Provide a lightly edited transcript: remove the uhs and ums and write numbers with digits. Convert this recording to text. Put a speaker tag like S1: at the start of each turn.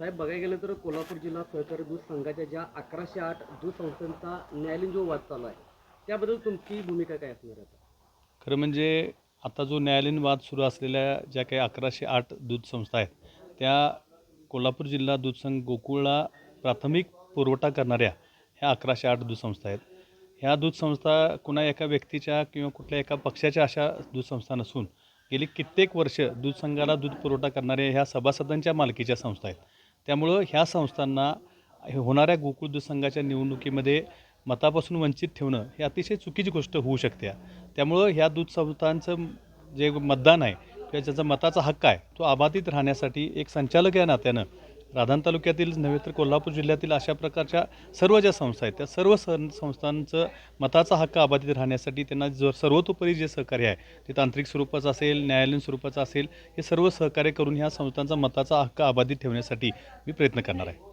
S1: साहेब बघायला गेलं तर कोल्हापूर जिल्हा सहकारी दूध संघाच्या ज्या 1108 दूध संस्थांचा न्यायालयीन जो वाद चालू आहे त्याबद्दल तुमची भूमिका काय असणार आहे?
S2: खरं म्हणजे आता जो न्यायालयीन वाद सुरू असलेल्या ज्या काही 1108 दूध संस्था आहेत त्या कोल्हापूर जिल्हा दूध संघ गोकुळला प्राथमिक पुरवठा करणाऱ्या ह्या 1108 दूध संस्था आहेत. ह्या दूध संस्था कुणा एका व्यक्तीच्या किंवा कुठल्या एका पक्षाच्या अशा दूध संस्था नसून गेली कित्येक वर्ष दूध संघाला दूध पुरवठा करणाऱ्या ह्या सभासदांच्या मालकीच्या संस्था आहेत. त्यामुळं ह्या संस्थांना होणाऱ्या गोकुळ दूध संघाच्या निवडणुकीमध्ये मतापासून वंचित ठेवणं ही अतिशय चुकीची गोष्ट होऊ शकते. त्यामुळं ह्या दूध संस्थांचं जे मतदान आहे किंवा ज्याचा मताचा हक्क आहे तो अबाधित राहण्यासाठी एक संचालक या नात्यानं राधान तालुक्यातील नव्हे तर कोल्हापूर जिल्ह्यातील अशा प्रकारच्या सर्व ज्या संस्था आहेत त्या सर्व संस्थांचं मताचा हक्क अबाधित राहण्यासाठी त्यांना सर्वतोपरी जे सहकार्य आहे ते तांत्रिक स्वरूपाचं असेल, न्यायालयीन स्वरूपाचं असेल, हे सर्व सहकार्य करून ह्या संस्थांचा मताचा हक्क अबाधित ठेवण्यासाठी मी प्रयत्न करणार आहे.